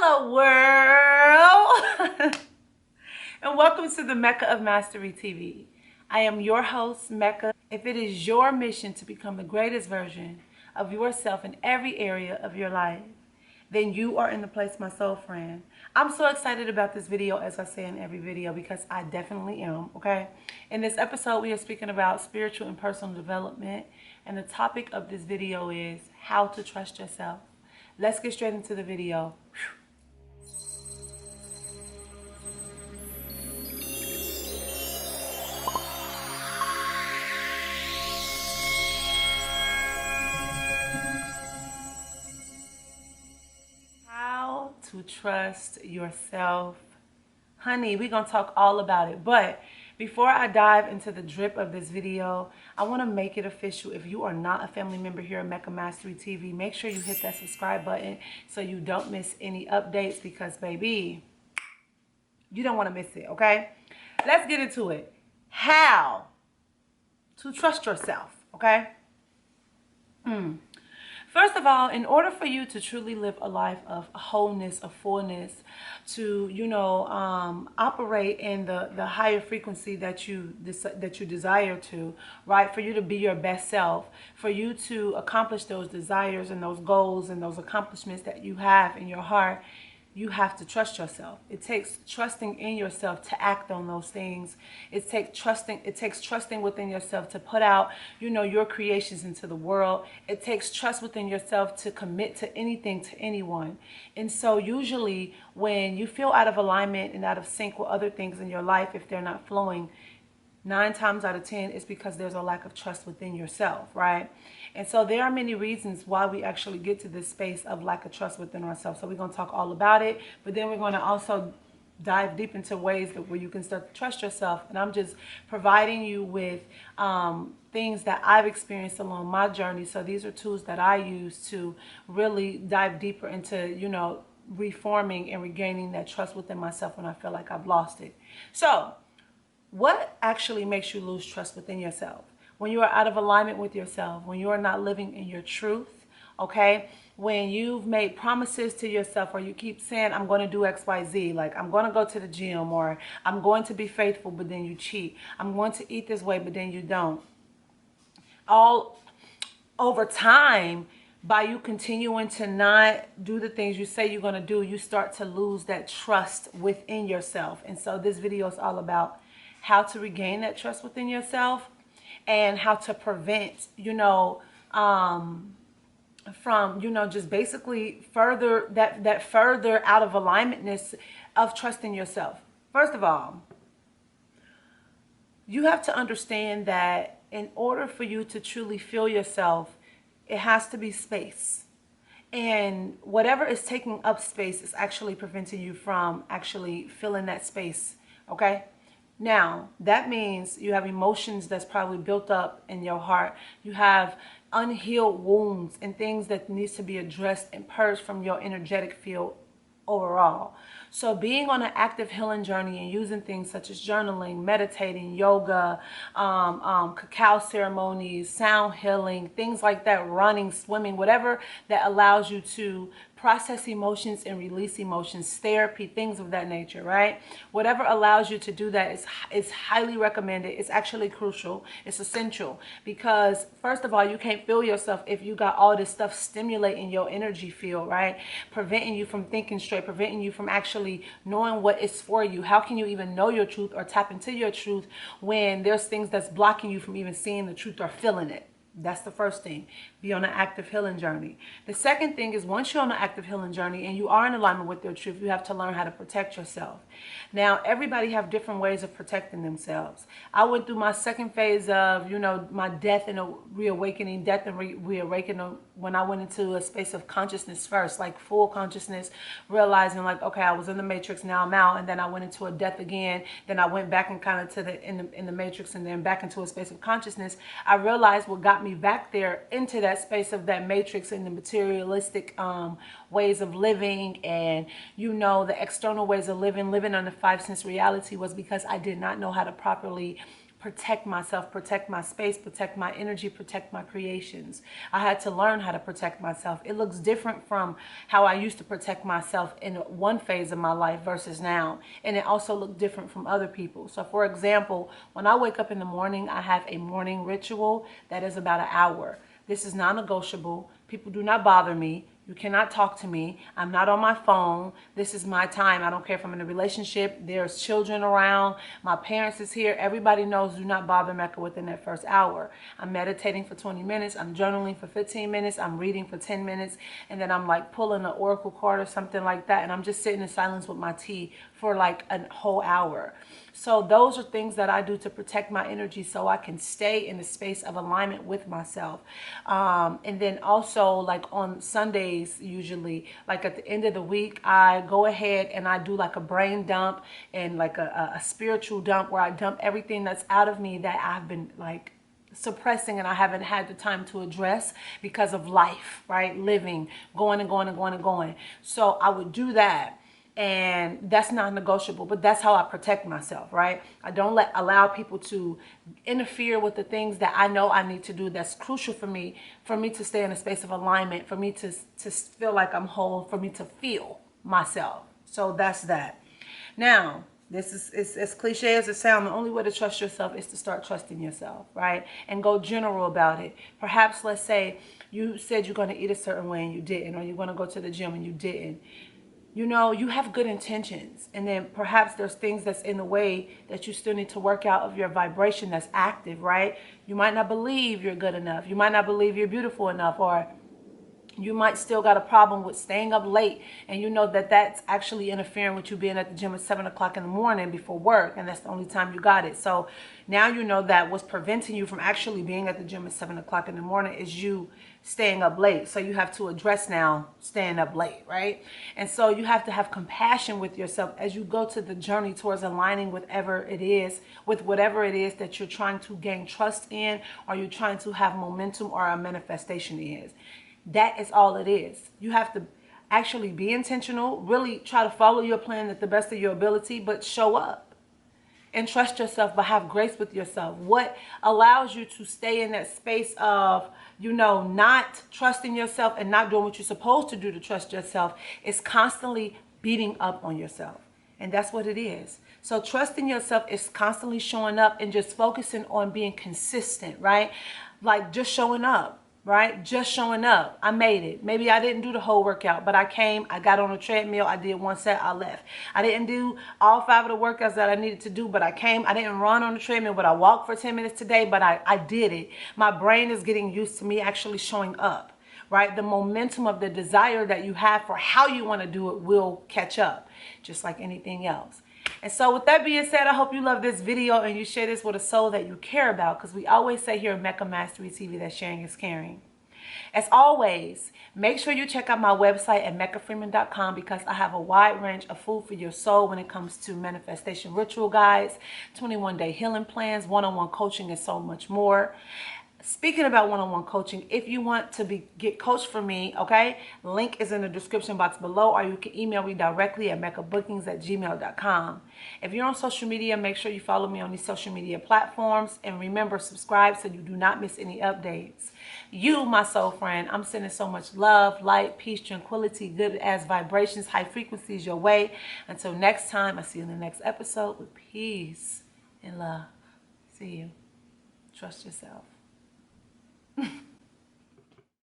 Hello world and welcome to the Mecca of Mastery TV. I am your host, Mecca. If it is your mission to become the greatest version of yourself in every area of your life, then you are in the place, my soul friend. I'm so excited about this video, as I say in every video, because I definitely am, okay? In this episode, we are speaking about spiritual and personal development, and the topic of this video is how to trust yourself. Let's get straight into the video. How to trust yourself. Honey, we're going to talk all about it. But before I dive into the drip of this video, I want to make it official. If you are not a family member here at Mecca Mastery TV, make sure you hit that subscribe button so you don't miss any updates, because, baby, you don't want to miss it, okay? Let's get into it. How to trust yourself, okay? First of all, in order for you to truly live a life of wholeness, of fullness, to, operate in the higher frequency that you desire to, right? For you to be your best self, for you to accomplish those desires and those goals and those accomplishments that you have in your heart, you have to trust yourself. It takes trusting in yourself to act on those things. It takes trusting within yourself to put out, your creations into the world. It takes trust within yourself to commit to anything, to anyone. And so usually when you feel out of alignment and out of sync with other things in your life, if they're not flowing, 9 times out of 10 is because there's a lack of trust within yourself, right? And so there are many reasons why we actually get to this space of lack of trust within ourselves. So we're going to talk all about it, but then we're going to also dive deep into ways where you can start to trust yourself. And I'm just providing you with things that I've experienced along my journey. So these are tools that I use to really dive deeper into, reforming and regaining that trust within myself when I feel like I've lost it. So what actually makes you lose trust within yourself? When you are out of alignment with yourself, when you are not living in your truth, okay? When you've made promises to yourself, or you keep saying, I'm going to do X, Y, Z, like I'm going to go to the gym, or I'm going to be faithful, but then you cheat. I'm going to eat this way, but then you don't. All over time, by you continuing to not do the things you say you're going to do, you start to lose that trust within yourself. And so this video is all about how to regain that trust within yourself, and how to prevent, from, just basically further that further out of alignmentness of trusting yourself. First of all, you have to understand that in order for you to truly feel yourself, it has to be space. And whatever is taking up space is actually preventing you from actually filling that space, okay? Now, that means you have emotions that's probably built up in your heart. You have unhealed wounds and things that needs to be addressed and purged from your energetic field overall. So being on an active healing journey and using things such as journaling, meditating, yoga, cacao ceremonies, sound healing, things like that, running, swimming, whatever that allows you to process emotions and release emotions, therapy, things of that nature, right? Whatever allows you to do that is highly recommended. It's actually crucial. It's essential, because first of all, you can't feel yourself if you got all this stuff stimulating your energy field, right? Preventing you from thinking straight, preventing you from actually knowing what is for you. How can you even know your truth or tap into your truth when there's things that's blocking you from even seeing the truth or feeling it? That's the first thing. Be on an active healing journey. The second thing is, once you're on an active healing journey and you are in alignment with your truth, you have to learn how to protect yourself. Now, everybody have different ways of protecting themselves. I went through my second phase of, my death and reawakening, reawakening when I went into a space of consciousness first, like full consciousness, realizing like, okay, I was in the matrix, now I'm out, and then I went into a death again. Then I went back and kind of to in the matrix, and then back into a space of consciousness. I realized what got me back there into that space of that matrix and the materialistic ways of living, and the external ways of living on the 5 sense reality, was because I did not know how to properly protect myself, protect my space, protect my energy, protect my creations. I had to learn how to protect myself. It looks different from how I used to protect myself in one phase of my life versus now. And it also looked different from other people. So for example, when I wake up in the morning, I have a morning ritual that is about an hour. This is non-negotiable. People do not bother me. You cannot talk to me. I'm not on my phone. This is my time. I don't care if I'm in a relationship. There's children around. My parents is here. Everybody knows do not bother Mecca within that first hour. I'm meditating for 20 minutes. I'm journaling for 15 minutes. I'm reading for 10 minutes. And then I'm like pulling an oracle card or something like that. And I'm just sitting in silence with my tea for like a whole hour. So those are things that I do to protect my energy so I can stay in the space of alignment with myself. And then also like on Sundays, usually like at the end of the week, I go ahead and I do like a brain dump and like a spiritual dump where I dump everything that's out of me that I've been like suppressing and I haven't had the time to address because of life, right? Living, going and going and going and going. So I would do that. And that's not negotiable, but that's how I protect myself, right? I don't allow people to interfere with the things that I know I need to do that's crucial for me to stay in a space of alignment, for me to feel like I'm whole, for me to feel myself. So that's that. Now, this is as cliche as it sounds. The only way to trust yourself is to start trusting yourself, right? And go general about it. Perhaps, let's say you said you're going to eat a certain way and you didn't, or you're going to go to the gym and you didn't. You know, you have good intentions, and then perhaps there's things that's in the way that you still need to work out of your vibration that's active, right? You might not believe you're good enough. You might not believe you're beautiful enough, or you might still got a problem with staying up late, and you know that that's actually interfering with you being at the gym at 7 o'clock in the morning before work, and that's the only time you got it. So now you know that what's preventing you from actually being at the gym at 7 o'clock in the morning is you staying up late. So you have to address now staying up late, right? And so you have to have compassion with yourself as you go to the journey towards aligning with whatever it is that you're trying to gain trust in, or you're trying to have momentum or a manifestation is. That is all it is. You have to actually be intentional, really try to follow your plan at the best of your ability, but show up and trust yourself, but have grace with yourself. What allows you to stay in that space of, you know, not trusting yourself and not doing what you're supposed to do to trust yourself is constantly beating up on yourself. And that's what it is. So trusting yourself is constantly showing up and just focusing on being consistent, right? Like just showing up. Right? Just showing up. I made it. Maybe I didn't do the whole workout, but I came, I got on a treadmill, I did one set, I left. I didn't do all 5 of the workouts that I needed to do, but I came, I didn't run on the treadmill, but I walked for 10 minutes today, but I did it. My brain is getting used to me actually showing up, right? The momentum of the desire that you have for how you want to do it will catch up, just like anything else. And so with that being said, I hope you love this video and you share this with a soul that you care about, because we always say here at Mecca Mastery TV that sharing is caring. As always, make sure you check out my website at MeccaFreeman.com, because I have a wide range of food for your soul when it comes to manifestation ritual guides, 21-day healing plans, one-on-one coaching, and so much more. Speaking about one-on-one coaching, if you want to get coached from me, okay, link is in the description box below, or you can email me directly at meccabookings@gmail.com. If you're on social media, make sure you follow me on these social media platforms, and remember, subscribe so you do not miss any updates. You, my soul friend, I'm sending so much love, light, peace, tranquility, good as vibrations, high frequencies your way. Until next time, I see you in the next episode with peace and love. See you. Trust yourself.